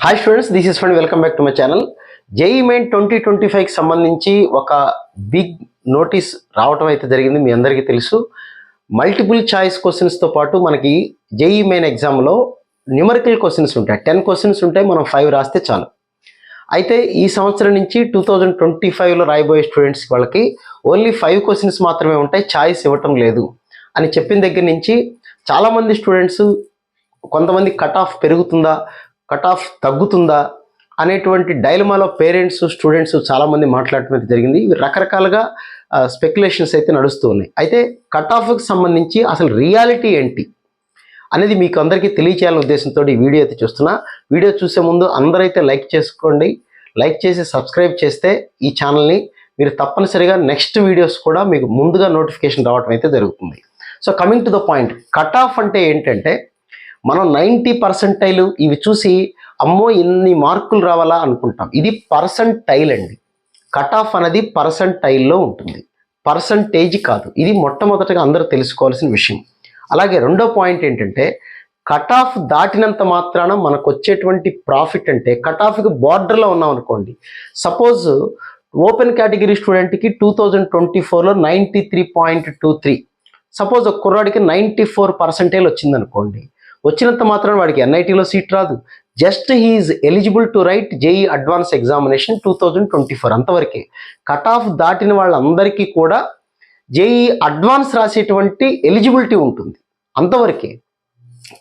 Hi students, this is friend. Welcome back to my channel. JEE main 2025కి సంబంధించి ఒక big notice రావటం అయితే జరిగింది. మీ అందరికీ తెలుసు. మల్టిపుల్ చాయిస్ క్వశ్చన్స్తో పాటు మనకి జేఈ మెయిన్ ఎగ్జామ్లో న్యూమరికల్ క్వశ్చన్స్ ఉంటాయి. 10 క్వశ్చన్స్ ఉంటాయి. మనం 5 రాస్తే చాలు. అయితే ఈ సంవత్సరం నుంచి 2025లో రాయబోయే స్టూడెంట్స్ వాళ్ళకి ఓన్లీ 5 క్వశ్చన్స్ మాత్రమే ఉంటాయి, చాయిస్ ఇవ్వటం లేదు అని చెప్పిన దగ్గర నుంచి చాలామంది స్టూడెంట్స్ కొంతమంది కట్ ఆఫ్ పెరుగుతుందా, కట్ ఆఫ్ తగ్గుతుందా అనేటువంటి డైలమాలో పేరెంట్స్ స్టూడెంట్స్ చాలామంది మాట్లాడటం జరిగింది. ఇవి రకరకాలుగా స్పెక్యులేషన్స్ అయితే నడుస్తూ ఉన్నాయి. అయితే కట్ ఆఫ్కి సంబంధించి అసలు రియాలిటీ ఏంటి అనేది మీకు అందరికీ తెలియచేయాలనే ఉద్దేశంతో ఈ వీడియో అయితే చూస్తున్నా. వీడియో చూసే ముందు అందరైతే లైక్ చేసుకోండి. లైక్ చేసి సబ్స్క్రైబ్ చేస్తే ఈ ఛానల్ని మీరు తప్పనిసరిగా నెక్స్ట్ వీడియోస్ కూడా మీకు ముందుగా నోటిఫికేషన్ రావడం అయితే జరుగుతుంది. So coming to the point, cut off అంటే ఏంటంటే మనం 90% ఇవి చూసి అమ్మో ఇన్ని మార్కులు రావాలా అనుకుంటాం. ఇది పర్సంటైల్ అండి. కట్ ఆఫ్ అనేది పర్సంటైల్లో ఉంటుంది, పర్సంటేజ్ కాదు. ఇది మొట్టమొదటిగా అందరూ తెలుసుకోవాల్సిన విషయం. అలాగే రెండో పాయింట్ ఏంటంటే కట్ ఆఫ్ దాటినంత మాత్రాన మనకు వచ్చేటువంటి ప్రాఫిట్ అంటే కట్ ఆఫ్కి బార్డర్లో ఉన్నాం అనుకోండి. సపోజ్ ఓపెన్ కేటగిరీ స్టూడెంట్కి 2024లో 93.23, సపోజ్ ఒక కుర్రాడికి 94% వచ్చిందనుకోండి. వచ్చినంత మాత్రం వాడికి ఎన్ఐటీలో సీట్ రాదు. Just he's eligible to write JEE advance examination 2024, అంతవరకే. కట్ ఆఫ్ దాటిన వాళ్ళందరికీ కూడా జేఈ అడ్వాన్స్ రాసేటువంటి ఎలిజిబిలిటీ ఉంటుంది, అంతవరకే.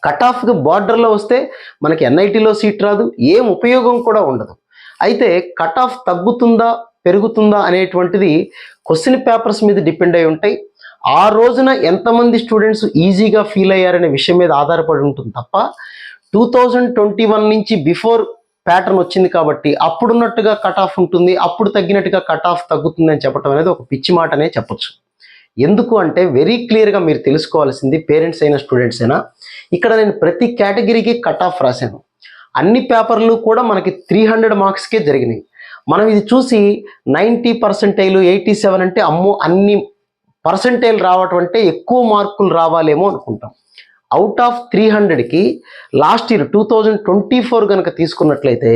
కట్ ఆఫ్కి బార్డర్లో వస్తే మనకి ఎన్ఐటీలో సీట్ రాదు, ఏం ఉపయోగం కూడా ఉండదు. అయితే కట్ ఆఫ్ తగ్గుతుందా పెరుగుతుందా అనేటువంటిది క్వశ్చన్ పేపర్స్ మీద డిపెండ్ అయి ఉంటాయి. ఆ రోజున ఎంతమంది స్టూడెంట్స్ ఈజీగా ఫీల్ అయ్యారనే విషయం మీద ఆధారపడి ఉంటుంది తప్ప 2021 నుంచి బిఫోర్ ప్యాటర్న్ వచ్చింది కాబట్టి అప్పుడున్నట్టుగా కట్ ఆఫ్ ఉంటుంది, అప్పుడు తగ్గినట్టుగా కట్ ఆఫ్ తగ్గుతుంది అని చెప్పడం అనేది ఒక పిచ్చి మాట అనే చెప్పొచ్చు. ఎందుకు అంటే వెరీ క్లియర్గా మీరు తెలుసుకోవాల్సింది, పేరెంట్స్ అయినా స్టూడెంట్స్ అయినా, ఇక్కడ నేను ప్రతి కేటగిరీకి కట్ ఆఫ్ రాశాను. అన్ని పేపర్లు కూడా మనకి 300 మార్క్స్కే జరిగినాయి. మనం ఇది చూసి 90%, 87 అంటే అమ్మో అన్ని పర్సెంటైల్ రావటం అంటే ఎక్కువ మార్కులు రావాలేమో అనుకుంటాం. అవుట్ ఆఫ్ 300కి లాస్ట్ ఇయర్ 2024 కనుక తీసుకున్నట్లయితే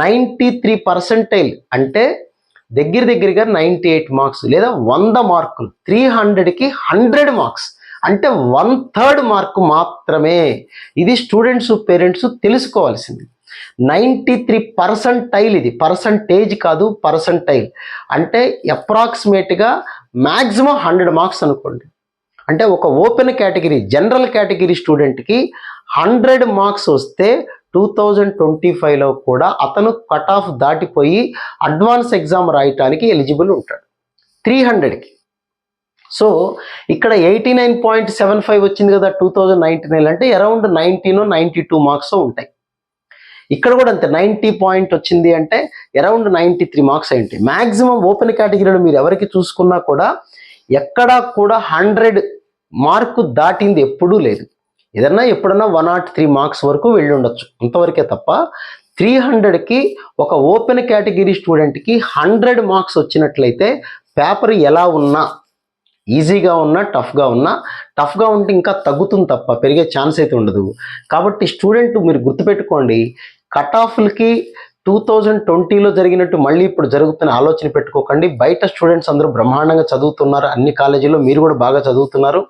93% అంటే దగ్గరగా 98 మార్క్స్ లేదా 100 మార్కులు. 300కి 100 మార్క్స్ అంటే 1/3 మార్కు మాత్రమే. ఇది స్టూడెంట్స్ పేరెంట్స్ తెలుసుకోవాల్సింది. 93%, ఇది పర్సంటేజ్ కాదు, పర్సంటైల్ అంటే అప్రాక్సిమేట్గా మ్యాక్సిమం 100 మార్క్స్ అనుకోండి. అంటే ఒక ఓపెన్ కేటగిరీ జనరల్ కేటగిరీ స్టూడెంట్కి 100 మార్క్స్ వస్తే 2025లో కూడా అతను కట్ ఆఫ్ దాటిపోయి అడ్వాన్స్ ఎగ్జామ్ రాయటానికి ఎలిజిబుల్ ఉంటాడు 300కి. సో ఇక్కడ 89.75 వచ్చింది కదా 2019 అంటే అరౌండ్ 92 మార్క్స్ ఉంటాయి. ఇక్కడ కూడా అంతే 90 పాయింట్ వచ్చింది అంటే అరౌండ్ 93 మార్క్స్ అయి ఉంటాయి. మ్యాక్సిమం ఓపెన్ కేటగిరీలో మీరు ఎవరికి చూసుకున్నా కూడా ఎక్కడా కూడా 100 మార్కు దాటింది ఎప్పుడూ లేదు. ఏదన్నా ఎప్పుడన్నా 103 మార్క్స్ వరకు వెళ్ళి ఉండొచ్చు, అంతవరకే తప్ప 300కి ఒక ఓపెన్ కేటగిరీ స్టూడెంట్కి 100 మార్క్స్ వచ్చినట్లయితే పేపర్ ఎలా ఉన్నా, ఈజీగా ఉన్నా టఫ్గా ఉంటే ఇంకా తగ్గుతుంది తప్ప పెరిగే ఛాన్స్ అయితే ఉండదు. కాబట్టి స్టూడెంట్ మీరు గుర్తుపెట్టుకోండి, కట్ ఆఫ్లకి 2020లో జరిగినట్టు మళ్ళీ ఇప్పుడు జరుగుతున్న ఆలోచన పెట్టుకోకండి. బయట స్టూడెంట్స్ అందరూ బ్రహ్మాండంగా చదువుతున్నారు, అన్ని కాలేజీల్లో మీరు కూడా బాగా చదువుతున్నారు.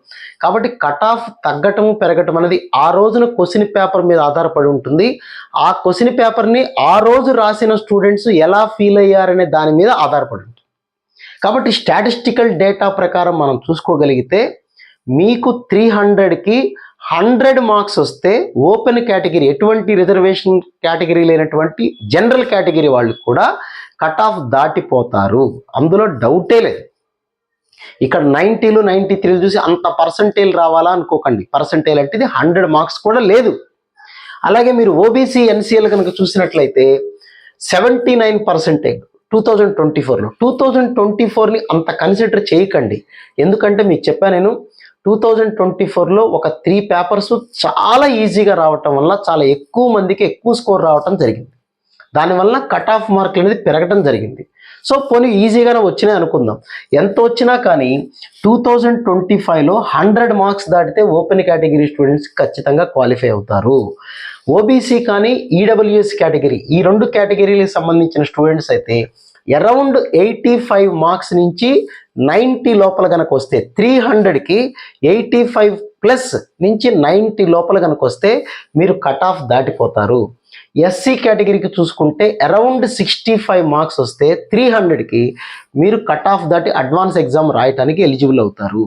కాబట్టి కట్ ఆఫ్ తగ్గటం పెరగటం అనేది ఆ రోజున క్వశ్చన్ పేపర్ మీద ఆధారపడి ఉంటుంది. ఆ క్వశ్చన్ పేపర్ని ఆ రోజు రాసిన స్టూడెంట్స్ ఎలా ఫీల్ అయ్యారనే దాని మీద ఆధారపడి ఉంటుంది. కాబట్టి స్టాటిస్టికల్ డేటా ప్రకారం మనం చూసుకోగలిగితే మీకు 300కి 100 మార్క్స్ వస్తే ఓపెన్ కేటగిరీ, ఎటువంటి రిజర్వేషన్ కేటగిరీ లేనటువంటి జనరల్ కేటగిరీ వాళ్ళు కూడా కట్ ఆఫ్ దాటిపోతారు, అందులో డౌటే లేదు. ఇక్కడ 90లు 93లు చూసి అంత పర్సంటైల్ రావాలా అనుకోకండి. పర్సంటైల్ అంటే ఇది 100 మార్క్స్ కూడా లేదు. అలాగే మీరు ఓబీసీ ఎన్సీఎల్ కనుక చూసినట్లయితే 79% 2024లో. 2024ని అంత కన్సిడర్ చేయకండి. ఎందుకంటే మీకు చెప్పాను నేను 2024లో ఒక 3 పేపర్స్ చాలా ఈజీగా రావటం వల్ల చాలా ఎక్కువ మందికి ఎక్కువ స్కోర్ రావటం జరిగింది. దానివల్ల కట్ ఆఫ్ మార్కులు అనేది పెరగటం జరిగింది. సో పోనీ ఈజీగానే వచ్చినాయి అనుకుందాం. ఎంత వచ్చినా కానీ 2025లో 100 మార్క్స్ దాటితే ఓపెన్ కేటగిరీ స్టూడెంట్స్ ఖచ్చితంగా క్వాలిఫై అవుతారు. ఓబీసీ కానీ ఈడబ్ల్యూఎస్ కేటగిరీ, ఈ 2 కేటగిరీలకు సంబంధించిన స్టూడెంట్స్ అయితే అరౌండ్ 85 మార్క్స్ నుంచి 90 లోపల కనుక వస్తే, 300కి 85 ప్లస్ నుంచి 90 లోపల కనుక వస్తే మీరు కట్ ఆఫ్ దాటిపోతారు. ఎస్సీ కేటగిరీకి చూసుకుంటే అరౌండ్ 65 మార్క్స్ వస్తే 300కి మీరు కట్ ఆఫ్ దాటి అడ్వాన్స్ ఎగ్జామ్ రాయటానికి ఎలిజిబుల్ అవుతారు.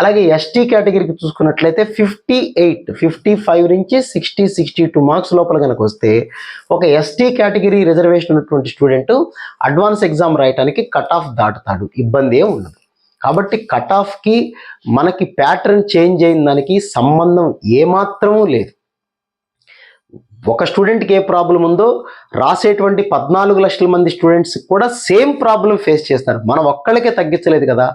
అలాగే ఎస్టీ కేటగిరీకి చూసుకున్నట్లయితే 55 నుంచి 62 మార్క్స్ లోపల కనుక వస్తే ఒక ఎస్టీ కేటగిరీ రిజర్వేషన్ ఉన్నటువంటి స్టూడెంట్ అడ్వాన్స్ ఎగ్జామ్ రాయటానికి కట్ ఆఫ్ దాటుతాడు, ఇబ్బంది ఏం ఉండదు. కాబట్టి కట్ ఆఫ్కి మనకి ప్యాటర్న్ చేంజ్ అయిన దానికి సంబంధం ఏమాత్రమూ లేదు. ఒక స్టూడెంట్కి ఏ ప్రాబ్లం ఉందో రాసేటువంటి 14 లక్షల మంది స్టూడెంట్స్ కూడా సేమ్ ప్రాబ్లం ఫేస్ చేస్తారు. మనం ఒక్కళ్ళకే తగ్గించలేదు కదా.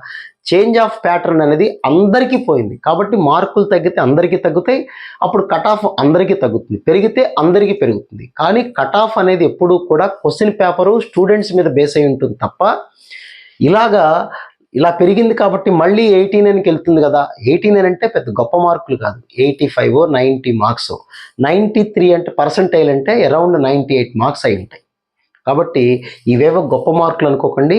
చేంజ్ ఆఫ్ ప్యాటర్న్ అనేది అందరికీ పోయింది. కాబట్టి మార్కులు తగ్గితే అందరికీ తగ్గుతాయి, అప్పుడు కట్ ఆఫ్ అందరికీ తగ్గుతుంది, పెరిగితే అందరికీ పెరుగుతుంది. కానీ కట్ ఆఫ్ అనేది ఎప్పుడూ కూడా క్వశ్చన్ పేపరు స్టూడెంట్స్ మీద బేస్ అయి ఉంటుంది తప్ప ఇలా పెరిగింది కాబట్టి మళ్ళీ 89కి వెళ్తుంది కదా. 89 అంటే పెద్ద గొప్ప మార్కులు కాదు, 85 90 మార్క్స్. 93 అంటే పర్సంటైల్ అంటే అరౌండ్ 98 మార్క్స్ అయి ఉంటాయి. కాబట్టి ఇవేవో గొప్ప మార్కులు అనుకోకండి.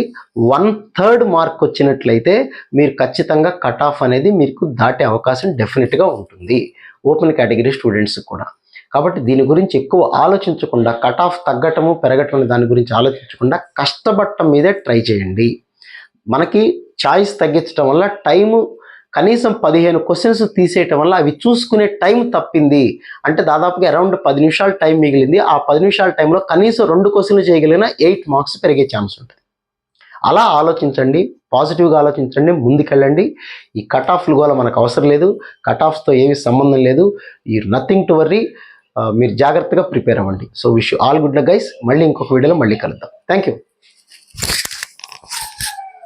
1/3 మార్క్ వచ్చినట్లయితే మీరు ఖచ్చితంగా కట్ ఆఫ్ అనేది మీకు దాటే అవకాశం డెఫినెట్గా ఉంటుంది, ఓపెన్ కేటగిరీ స్టూడెంట్స్ కూడా. కాబట్టి దీని గురించి ఎక్కువ ఆలోచించకుండా, కట్ ఆఫ్ తగ్గటము పెరగటం దాని గురించి ఆలోచించకుండా కష్టపడటం మీదే ట్రై చేయండి. మనకి చాయిస్ తగ్గించడం వల్ల టైము కనీసం 15 క్వశ్చన్స్ తీసేయటం వల్ల అవి చూసుకునే టైం తప్పింది. అంటే దాదాపుగా అరౌండ్ 10 నిమిషాలు టైం మిగిలింది. ఆ 10 నిమిషాల టైంలో కనీసం 2 క్వశ్చన్లు చేయగలిగిన 8 మార్క్స్ పెరిగే ఛాన్స్ ఉంటుంది. అలా ఆలోచించండి, పాజిటివ్గా ఆలోచించండి, ముందుకెళ్ళండి. ఈ కట్ ఆఫ్లు కూడా మనకు అవసరం లేదు, కట్ ఆఫ్స్తో ఏమీ సంబంధం లేదు. ఈ నథింగ్ టు వర్రీ. మీరు జాగ్రత్తగా ప్రిపేర్ అవ్వండి. So wish you all good luck guys. మళ్ళీ ఇంకొక వీడియోలో మళ్ళీ కలుద్దాం. Thank you.